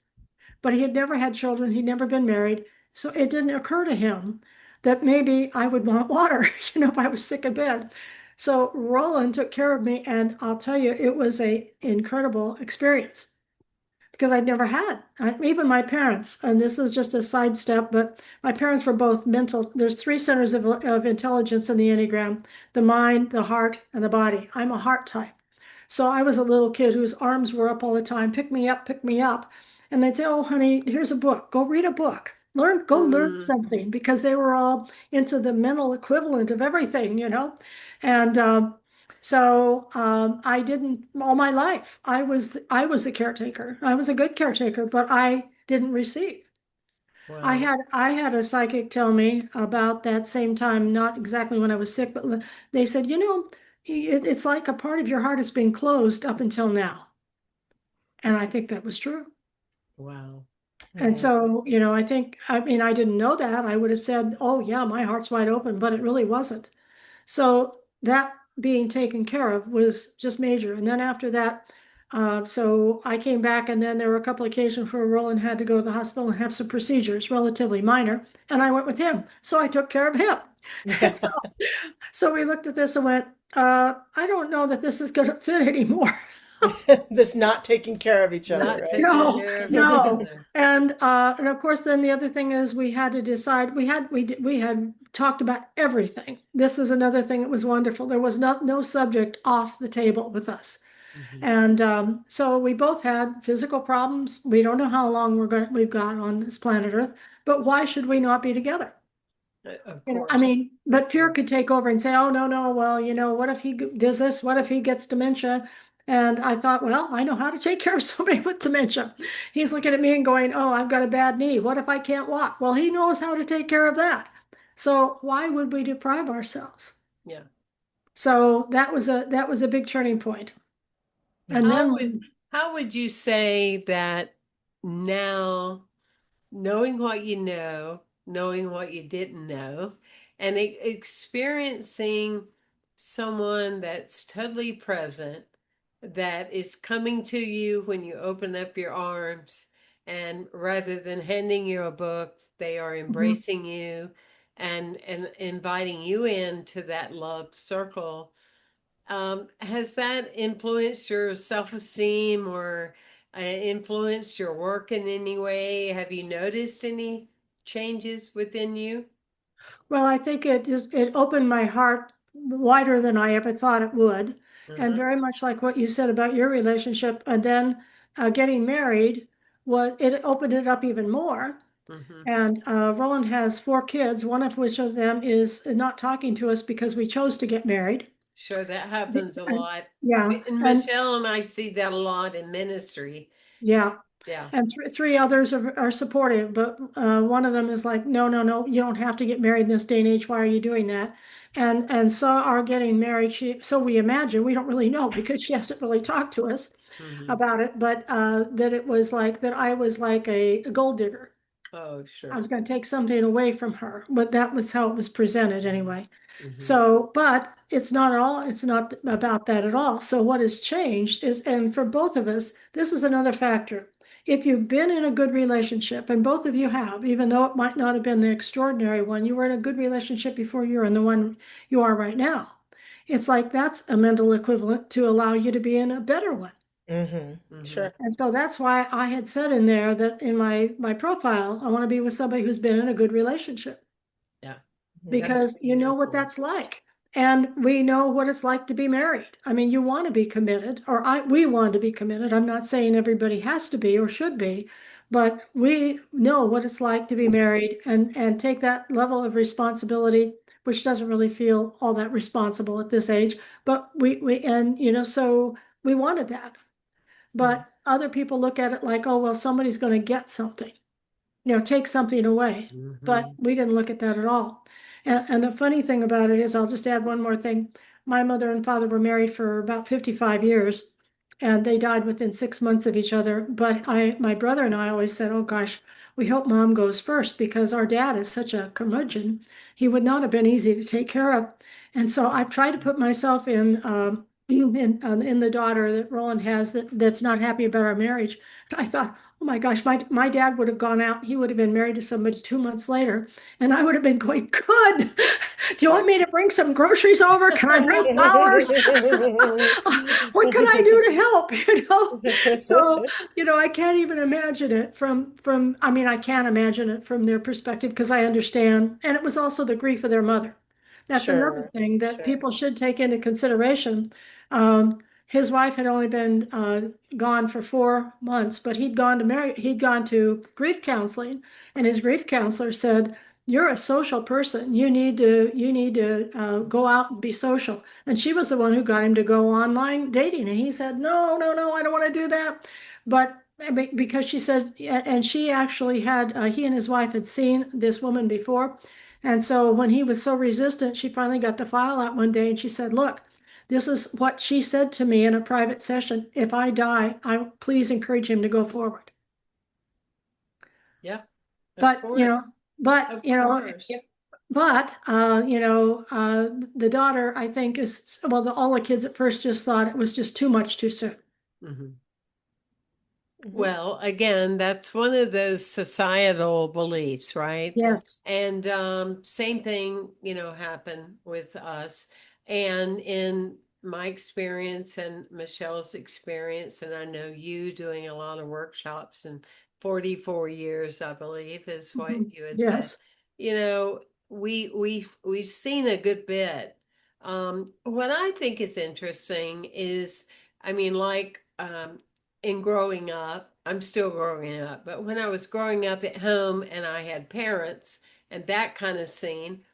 Speaker 2: But he had never had children, he'd never been married. So it didn't occur to him that maybe I would want water, if I was sick in bed. So Roland took care of me, and I'll tell you, it was a incredible experience because I'd never had. Even my parents, and this is just a sidestep, but my parents were both mental. There's 3 centers of intelligence in the Enneagram: the mind, the heart, and the body. I'm a heart type. So I was a little kid whose arms were up all the time, pick me up, pick me up. And they'd say, "Oh, honey, here's a book. Go read a book. Go learn
Speaker 1: Mm.
Speaker 2: something," because they were all into the mental equivalent of everything. And I didn't all my life. I was the caretaker. I was a good caretaker, but I didn't receive.
Speaker 1: Wow.
Speaker 2: I had a psychic tell me about that same time, not exactly when I was sick, but they said, it's like a part of your heart has been closed up until now. And I think that was true.
Speaker 1: Wow.
Speaker 2: And so, I mean, I didn't know that. I would have said, "Oh, yeah, my heart's wide open," but it really wasn't. So that being taken care of was just major. And then after that, so I came back, and then there were a couple of occasions where Roland had to go to the hospital and have some procedures, relatively minor, and I went with him. So I took care of him. And
Speaker 3: Yeah.
Speaker 2: so we looked at this and went, I don't know that this is going to fit anymore.
Speaker 3: This not taking care of each other,
Speaker 1: Not taking
Speaker 2: No,
Speaker 1: care of each
Speaker 2: no.
Speaker 1: other.
Speaker 2: And of course, then the other thing is we had to decide. We had talked about everything. This is another thing that was wonderful. There was no subject off the table with us.
Speaker 1: Mhm.
Speaker 2: And so we both had physical problems. We don't know how long we've got on this planet Earth, but why should we not be together?
Speaker 1: Of
Speaker 2: I
Speaker 1: course.
Speaker 2: mean, but
Speaker 1: Of
Speaker 2: fear
Speaker 1: course.
Speaker 2: could take over and say, "Oh, no, no, well, what if he does this? What if he gets dementia?" And I thought, well, I know how to take care of somebody with dementia. He's looking at me and going, "Oh, I've got a bad knee. What if I can't walk?" Well, he knows how to take care of that. So why would we deprive ourselves?
Speaker 1: Yeah.
Speaker 2: So that was a big turning point. And
Speaker 1: How
Speaker 2: then
Speaker 1: would how would you say that now, knowing what you know, knowing what you didn't know, and experiencing someone that's totally present, that is coming to you when you open up your arms, and rather than handing you a book, they are
Speaker 2: Mhm.
Speaker 1: embracing you and inviting you into that love circle. Has that influenced your self-esteem or influenced your work in any way? Have you noticed any changes within you?
Speaker 2: Well, I think it opened my heart wider than I ever thought it would. And
Speaker 1: Uh-huh.
Speaker 2: very much like what you said about your relationship, and then getting married, it opened it up even more.
Speaker 1: Mm-hmm.
Speaker 2: And Roland has 4 kids, one of which of them is not talking to us because we chose to get married.
Speaker 1: Sure, that happens a
Speaker 2: And,
Speaker 1: lot.
Speaker 2: yeah,
Speaker 1: And
Speaker 2: and
Speaker 1: Michelle and I see that a lot in ministry.
Speaker 2: yeah,
Speaker 1: Yeah.
Speaker 2: and three others are supportive, but one of them is like, "No, no, no, you don't have to get married in this day and age. Why are you doing that?" And so our getting married, so we imagine, we don't really know because she hasn't really talked to us
Speaker 1: Mm-hmm.
Speaker 2: about it, but that it was like that I was like a gold digger.
Speaker 1: Oh,
Speaker 2: I
Speaker 1: sure.
Speaker 2: was going to take something away from her, but that was how it was presented
Speaker 1: Mhm.
Speaker 2: anyway.
Speaker 1: Hmm.
Speaker 2: So, but it's not about that at all. So what has changed is, and for both of us, this is another factor. If you've been in a good relationship, and both of you have, even though it might not have been the extraordinary one, you were in a good relationship before you're in the one you are right now. It's like that's a mental equivalent to allow you to be in a better one.
Speaker 3: Mm-hmm.
Speaker 1: Hmm.
Speaker 3: Sure.
Speaker 2: And so that's why I had said in there that in my profile, I want to be with somebody who's been in a good relationship
Speaker 1: Yeah,
Speaker 3: Mm-hmm.
Speaker 1: that's
Speaker 2: because you know what
Speaker 1: beautiful.
Speaker 2: that's like. And we know what it's like to be married. I mean, you want to be committed, or we want to be committed. I'm not saying everybody has to be or should be, but we know what it's like to be married and take that level of responsibility, which doesn't really feel all that responsible at this age. But we and so we wanted that.
Speaker 1: Hmm.
Speaker 2: But other people look at it like, oh, well, somebody's going to get something, take something away. But
Speaker 1: Hmm.
Speaker 2: we didn't look at that at all. And the funny thing about it is, I'll just add one more thing. My mother and father were married for about 55 years, and they died within 6 months of each other. But my brother and I always said, oh gosh, we hope mom goes first because our dad is such a curmudgeon. He would not have been easy to take care of. And so I've tried to put myself in the daughter that Roland has that's not happy about our marriage. I thought, oh my gosh, my dad would have gone out. He would have been married to somebody 2 months later. And I would have been going, good. Do you want me to bring some groceries over? Can I bring flowers? What can I do to help? So, I can't even imagine it I mean, I can imagine it from their perspective because I understand. And it was also the grief of their mother. That's another
Speaker 3: Sure.
Speaker 2: thing that
Speaker 3: Sure.
Speaker 2: people should take into consideration. His wife had only been gone for 4 months, but he'd gone to grief counseling, and his grief counselor said, "You're a social person. You need to go out and be social." And she was the one who got him to go online dating, and he said, "No, no, no, I don't want to do that." But because she said, and she actually had he and his wife had seen this woman before, and so when he was so resistant, she finally got the file out one day, and she said, "Look. This is what she said to me in a private session. If I die, I please encourage him to go forward."
Speaker 1: Yeah, of
Speaker 2: But,
Speaker 1: course.
Speaker 2: but,
Speaker 1: Of course.
Speaker 2: the daughter, I think well, all the kids at first just thought it was just too much too soon.
Speaker 1: Hmm.
Speaker 3: Mm-hmm.
Speaker 1: Well, again, that's one of those societal beliefs, right?
Speaker 2: Yes.
Speaker 1: And same thing, happened with us. And in my experience and Michelle's experience, and I know you doing a lot of workshops and 44 years, I believe, is what
Speaker 2: Mhm.
Speaker 1: you had said.
Speaker 2: Yes.
Speaker 1: You know, we've seen a good bit. What I think is interesting is, I mean, like in growing up, I'm still growing up, but when I was growing up at home and I had parents and that kind of scene,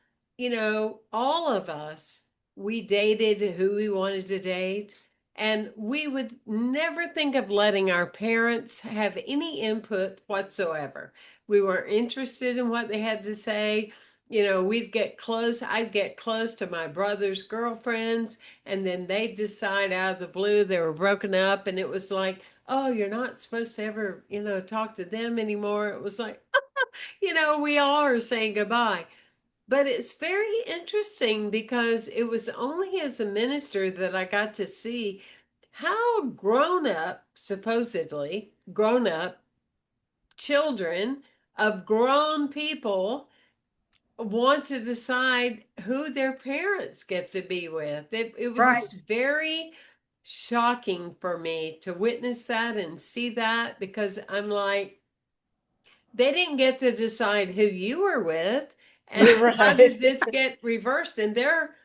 Speaker 1: all of us, we dated who we wanted to date. And we would never think of letting our parents have any input whatsoever. We weren't interested in what they had to say. We'd get close. I'd get close to my brother's girlfriends, and then they'd decide out of the blue they were broken up. And it was like, oh, you're not supposed to ever, talk to them anymore. It was like, we all are saying goodbye. But it's very interesting because it was only as a minister that I got to see how grown up, supposedly grown up children of grown people want to decide who their parents get to be with. It was
Speaker 2: Right.
Speaker 1: just very shocking for me to witness that and see that because I'm like, they didn't get to decide who you were with. And how
Speaker 3: Right.
Speaker 1: did this get reversed? And they're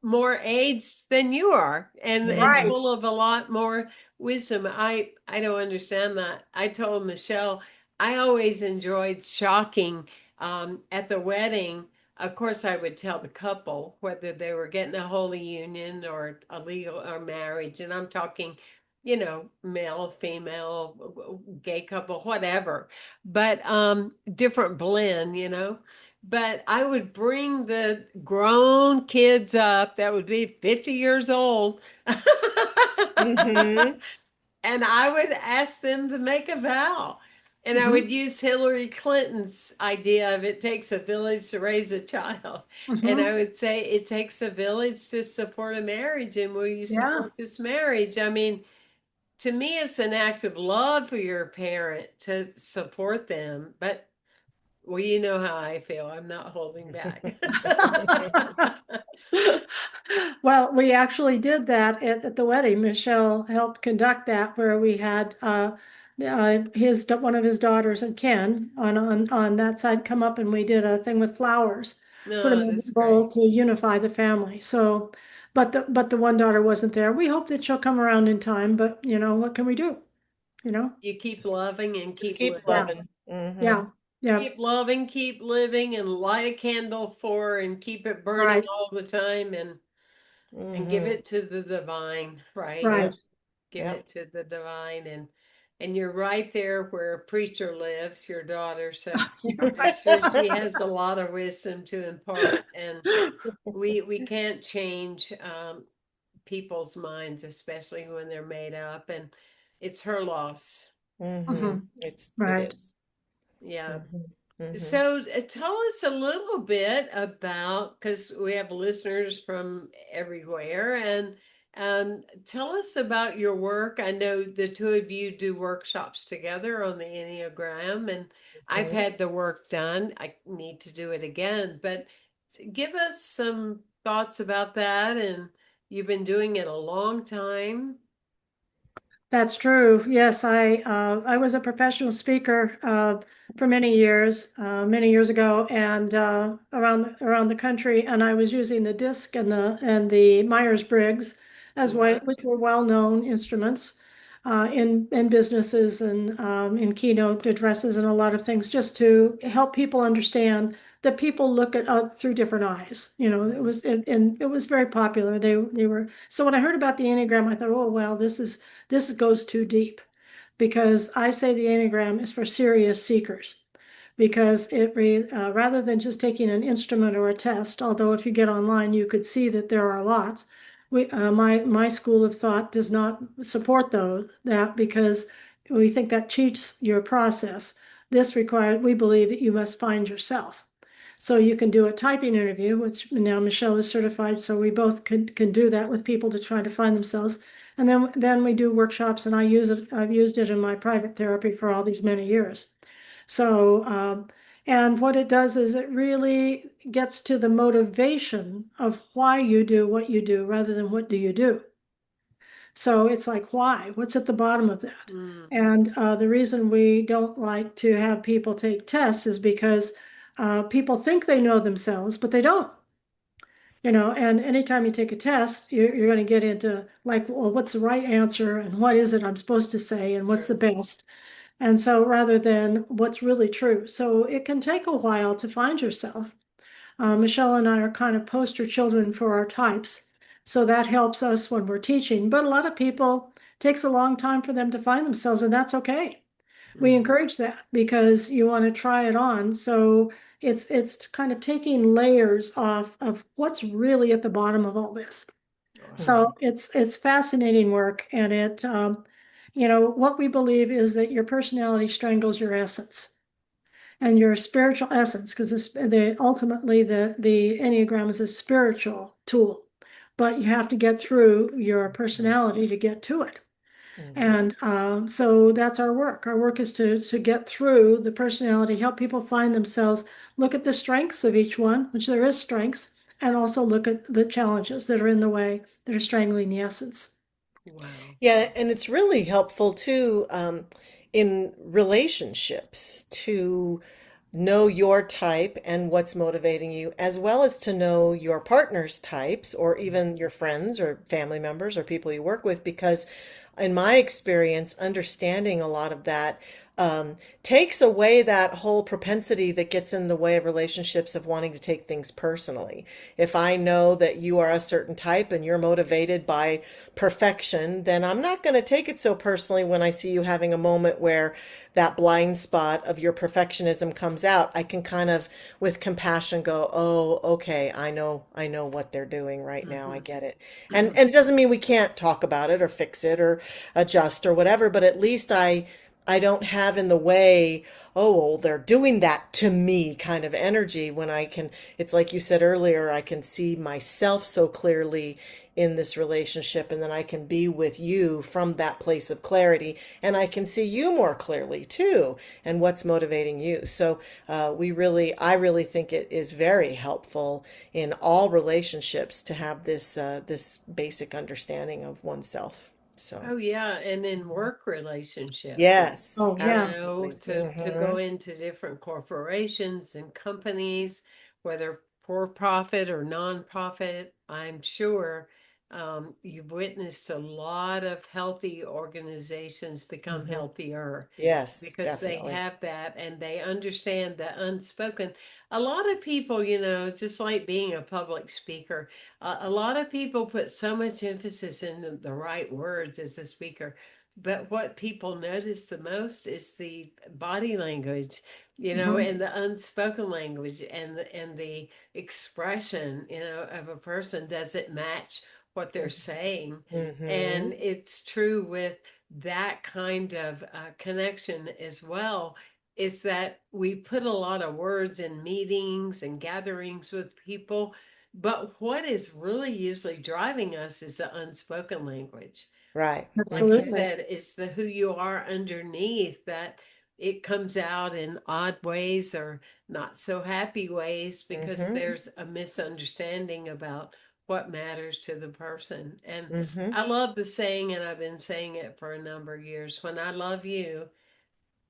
Speaker 1: more aged than you are and
Speaker 3: Mm-hmm.
Speaker 2: Right.
Speaker 1: full of a lot more wisdom. I don't understand that. I told Michelle I always enjoyed shocking at the wedding. Of course, I would tell the couple whether they were getting a holy union or a legal or marriage, and I'm talking, male, female, gay couple, whatever, but different blend. But I would bring the grown kids up that would be 50 years old.
Speaker 3: Mm-hmm.
Speaker 1: And I would ask them to make a vow. And I
Speaker 2: Hmm.
Speaker 1: would use Hillary Clinton's idea of it takes a village to raise a child. And I
Speaker 2: Hmm.
Speaker 1: would say it takes a village to support a marriage. And will you
Speaker 2: Yeah.
Speaker 1: support this marriage? I mean, to me, it's an act of love for your parent to support them. But, well, you know how I feel. I'm not holding back.
Speaker 2: Well, we actually did that at the wedding. Michelle helped conduct that where we had his one of his daughters and Ken on that side come up and we did a thing with flowers, put them
Speaker 1: No,
Speaker 2: in
Speaker 1: that's
Speaker 2: the bowl
Speaker 1: great.
Speaker 2: to unify the family. So, but the one daughter wasn't there. We hope that she'll come around in time, but what can we do? You know?
Speaker 1: You keep loving and
Speaker 3: Just
Speaker 1: keep
Speaker 3: keep
Speaker 2: Yeah,
Speaker 1: living.
Speaker 3: loving. Hmm.
Speaker 2: yeah, yeah.
Speaker 1: Keep loving, keep living, and light a candle for and keep it burning
Speaker 2: Right,
Speaker 1: all the time and give
Speaker 3: Hmm.
Speaker 1: it to the divine, right?
Speaker 3: Yep.
Speaker 2: right.
Speaker 1: Give
Speaker 3: Yep.
Speaker 1: it to the divine and you're right there where a preacher lives, your daughter. So I'm sure she has a lot of wisdom to impart and we can't change people's minds, especially when they're made up and it's her loss.
Speaker 3: Hmm.
Speaker 2: Hmm.
Speaker 3: It
Speaker 2: Right.
Speaker 3: is.
Speaker 1: Yeah.
Speaker 3: Hmm. Hmm.
Speaker 1: So tell us a little bit about, because we have listeners from everywhere, and tell us about your work. I know the two of you do workshops together on the Enneagram, and I've
Speaker 3: Hmm.
Speaker 1: had the work done. I need to do it again, but give us some thoughts about that. And you've been doing it a long time.
Speaker 2: That's true. Yes, I was a professional speaker for many years ago, and around the country. And I was using the disc and the Myers-Briggs
Speaker 1: Uh-huh.
Speaker 2: which were well-known instruments in businesses and in keynote addresses and a lot of things, just to help people understand that people look at through different eyes. And it was very popular. They were so when I heard about the Enneagram, I thought, oh well, this goes too deep because I say the Enneagram is for serious seekers because rather than just taking an instrument or a test, although if you get online, you could see that there are lots. My school of thought does not support that because we think that cheats your process. We believe that you must find yourself. So you can do a typing interview, which now Michelle is certified, so we both can do that with people to try to find themselves. And then we do workshops, and I've used it in my private therapy for all these many years. So, and what it does is it really gets to the motivation of why you do what you do rather than what do you do. So it's like, why? What's at the bottom of that?
Speaker 1: Mm,
Speaker 2: And the reason we don't like to have people take tests is because people think they know themselves, but they don't. And anytime you take a test, you're going to get into like, well, what's the right answer and what is it I'm supposed to say and what's the
Speaker 1: sure.
Speaker 2: best? And so rather than what's really true. So it can take a while to find yourself. Michelle and I are kind of poster children for our types. So that helps us when we're teaching. But a lot of people it takes a long time for them to find themselves, and that's okay. We
Speaker 1: Mhm.
Speaker 2: encourage that because you want to try it on. So it's kind of taking layers off of what's really at the bottom of all this.
Speaker 1: Wow.
Speaker 2: So it's fascinating work, and what we believe is that your personality strangles your essence and your spiritual essence, because ultimately the Enneagram is a spiritual tool, but you have to get through your personality to get to it.
Speaker 3: Hmm.
Speaker 2: And so that's our work. Our work is to get through the personality, help people find themselves, look at the strengths of each one, which there is strengths, and also look at the challenges that are in the way that are strangling the essence.
Speaker 1: Wow.
Speaker 3: Yeah, and it's really helpful too, in relationships to know your type and what's motivating you, as well as to know your partner's types or even your friends or family members or people you work with, because in my experience, understanding a lot of that takes away that whole propensity that gets in the way of relationships of wanting to take things personally. If I know that you are a certain type and you're motivated by perfection, then I'm not going to take it so personally when I see you having a moment where that blind spot of your perfectionism comes out. I can kind of, with compassion, go, "Oh, okay, I know what they're doing right now. I
Speaker 1: Hmm.
Speaker 3: get it." And it doesn't mean we can't talk about it or fix it or adjust or whatever, but at least I I don't have in the way, oh, well, they're doing that to me kind of energy when I can, it's like you said earlier, I can see myself so clearly in this relationship, and then I can be with you from that place of clarity, and I can see you more clearly too, and what's motivating you. So I really think it is very helpful in all relationships to have this basic understanding of oneself. So.
Speaker 1: Oh yeah, and in work relationships.
Speaker 3: Yes,
Speaker 2: Oh,
Speaker 1: You
Speaker 2: yeah.
Speaker 1: know,
Speaker 3: absolutely.
Speaker 1: to go into different corporations and companies, whether for profit or nonprofit, I'm sure you've witnessed a lot of healthy organizations become
Speaker 3: Hmm.
Speaker 1: healthier
Speaker 3: Yes,
Speaker 1: because they
Speaker 3: definitely.
Speaker 1: have that and they understand the unspoken. A lot of people, you know, just like being a public speaker, a lot of people put so much emphasis in the right words as a speaker. But what people notice the most is the body language, you know,
Speaker 2: Mhm.
Speaker 1: and the unspoken language and the expression, you know, of a person. Does it match what they're saying?
Speaker 3: Hmm.
Speaker 1: And it's true with that kind of connection as well. Is that we put a lot of words in meetings and gatherings with people, but what is really usually driving us is the unspoken language.
Speaker 3: Right.
Speaker 1: Like you
Speaker 2: Absolutely.
Speaker 1: said, it's the who you are underneath that it comes out in odd ways or not so happy ways because
Speaker 3: Hmm.
Speaker 1: there's a misunderstanding about what matters to the person. And
Speaker 3: Hmm.
Speaker 1: I love the saying, and I've been saying it for a number of years, when I love you,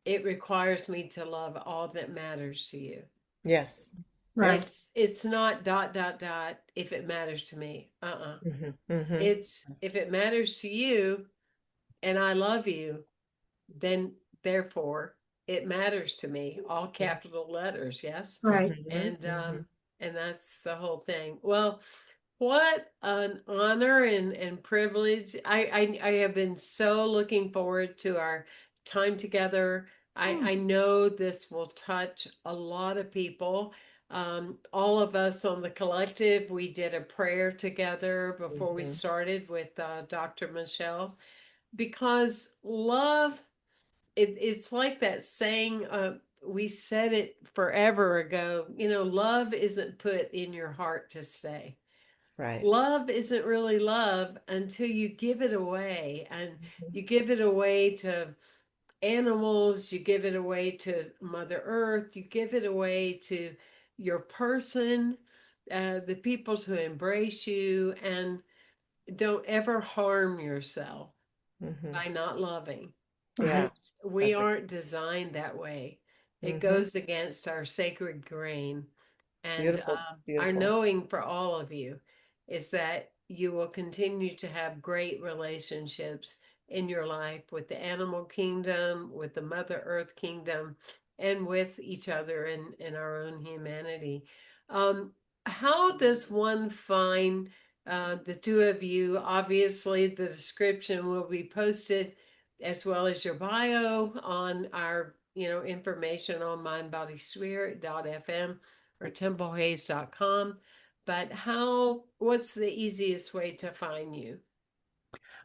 Speaker 1: it requires me to love all that matters to you.
Speaker 3: Yes.
Speaker 2: Right.
Speaker 1: It's not dot dot dot if it matters to me.
Speaker 3: Hmm. Hmm.
Speaker 1: It's if it matters to you and I love you, then therefore it matters to me. All capital letters, yes.
Speaker 2: Right.
Speaker 3: Hmm.
Speaker 1: And
Speaker 3: Hmm.
Speaker 1: um and that's the whole thing. Well, what an honor and privilege. I have been so looking forward to our time together. I know this will touch a lot of people. All of us on the collective, we did a prayer together before we
Speaker 3: Hmm.
Speaker 1: started with Dr. Michelle because love, it's like that saying, we said it forever ago, you know, love isn't put in your heart to stay.
Speaker 3: Right.
Speaker 1: Love isn't really love until you give it away, and
Speaker 3: Mhm.
Speaker 1: you give it away to animals, you give it away to Mother Earth, you give it away to your person, the people to embrace you, and don't ever harm yourself
Speaker 3: Hmm.
Speaker 1: by not loving.
Speaker 3: Yeah,
Speaker 2: Right.
Speaker 1: We
Speaker 3: that's a.
Speaker 1: aren't designed that way. It
Speaker 3: Hmm.
Speaker 1: goes against our sacred grain. And
Speaker 3: Beautiful,
Speaker 1: our
Speaker 3: beautiful.
Speaker 1: knowing for all of you is that you will continue to have great relationships in your life with the animal kingdom, with the Mother Earth kingdom, and with each other in our own humanity. Um, how does one find the two of you? Obviously, the description will be posted as well as your bio on our, you know, information on mindbodyspirit.fm or templehays.com. But what's the easiest way to find you?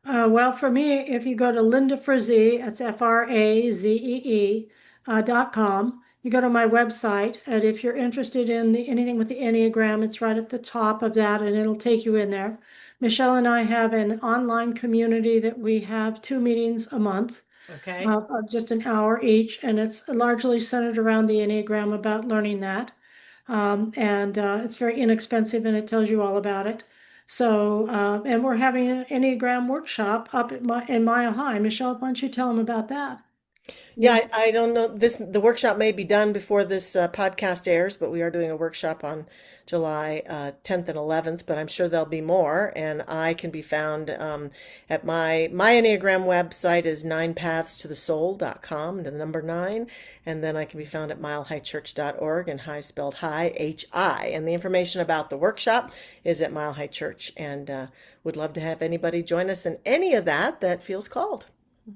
Speaker 2: Well, for me, if you go to Linda Frazee, that's Frazee, .com, you go to my website, and if you're interested in anything with the Enneagram, it's right at the top of that, and it'll take you in there. Michelle and I have an online community that we have 2 meetings a month,
Speaker 1: Okay.
Speaker 2: of just an hour each, and it's largely centered around the Enneagram about learning that. And it's very inexpensive and it tells you all about it. So, and we're having an Enneagram workshop up at in Mile High. Michelle, why don't you tell them about that?
Speaker 3: Yeah,
Speaker 2: You,
Speaker 3: I don't know. The workshop may be done before this podcast airs, but we are doing a workshop on July 10th and 11th. But I'm sure there'll be more, and I can be found at my Enneagram website is ninepathstothesoul.com, the number nine, and then I can be found at milehighchurch.org, and high spelled high, H-I. And the information about the workshop is at Mile High Church, and would love to have anybody join us in any of that feels called.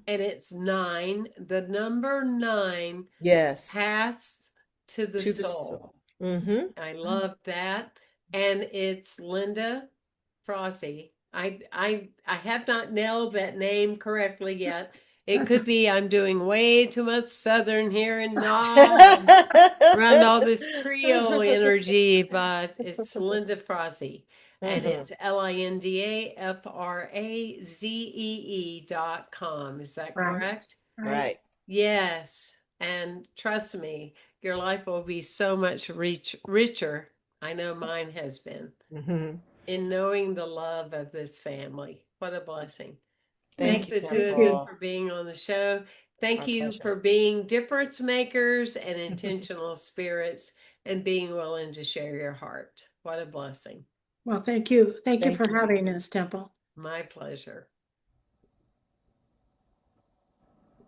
Speaker 1: And it's nine, the number nine,
Speaker 3: Yes,
Speaker 1: paths to the
Speaker 3: to the
Speaker 1: soul.
Speaker 3: soul. Mm-hmm.
Speaker 1: I love that. And it's Linda Frazee. I have not nailed that name correctly yet. It
Speaker 2: That's
Speaker 1: could be I'm doing way too much Southern here and not around all this Creole energy, but it's Linda Frazee, and
Speaker 3: Mhm.
Speaker 1: it's LindaFrazee.com. Is that
Speaker 2: right.
Speaker 1: correct?
Speaker 2: Right.
Speaker 3: Right.
Speaker 1: Yes. And trust me, your life will be so much richer. I know mine has been
Speaker 3: Mhm.
Speaker 1: in knowing the love of this family. What a blessing.
Speaker 3: Thank
Speaker 1: Thank
Speaker 3: you,
Speaker 1: the two
Speaker 2: Thank
Speaker 1: of you
Speaker 2: you.
Speaker 3: Temple.
Speaker 1: for being on the show. Thank
Speaker 3: Our
Speaker 1: you
Speaker 3: pleasure.
Speaker 1: for being difference makers and intentional spirits and being willing to share your heart. What a blessing.
Speaker 2: Well, thank you. Thank you
Speaker 3: Thank
Speaker 2: for
Speaker 3: you.
Speaker 2: having us, Temple.
Speaker 1: My pleasure.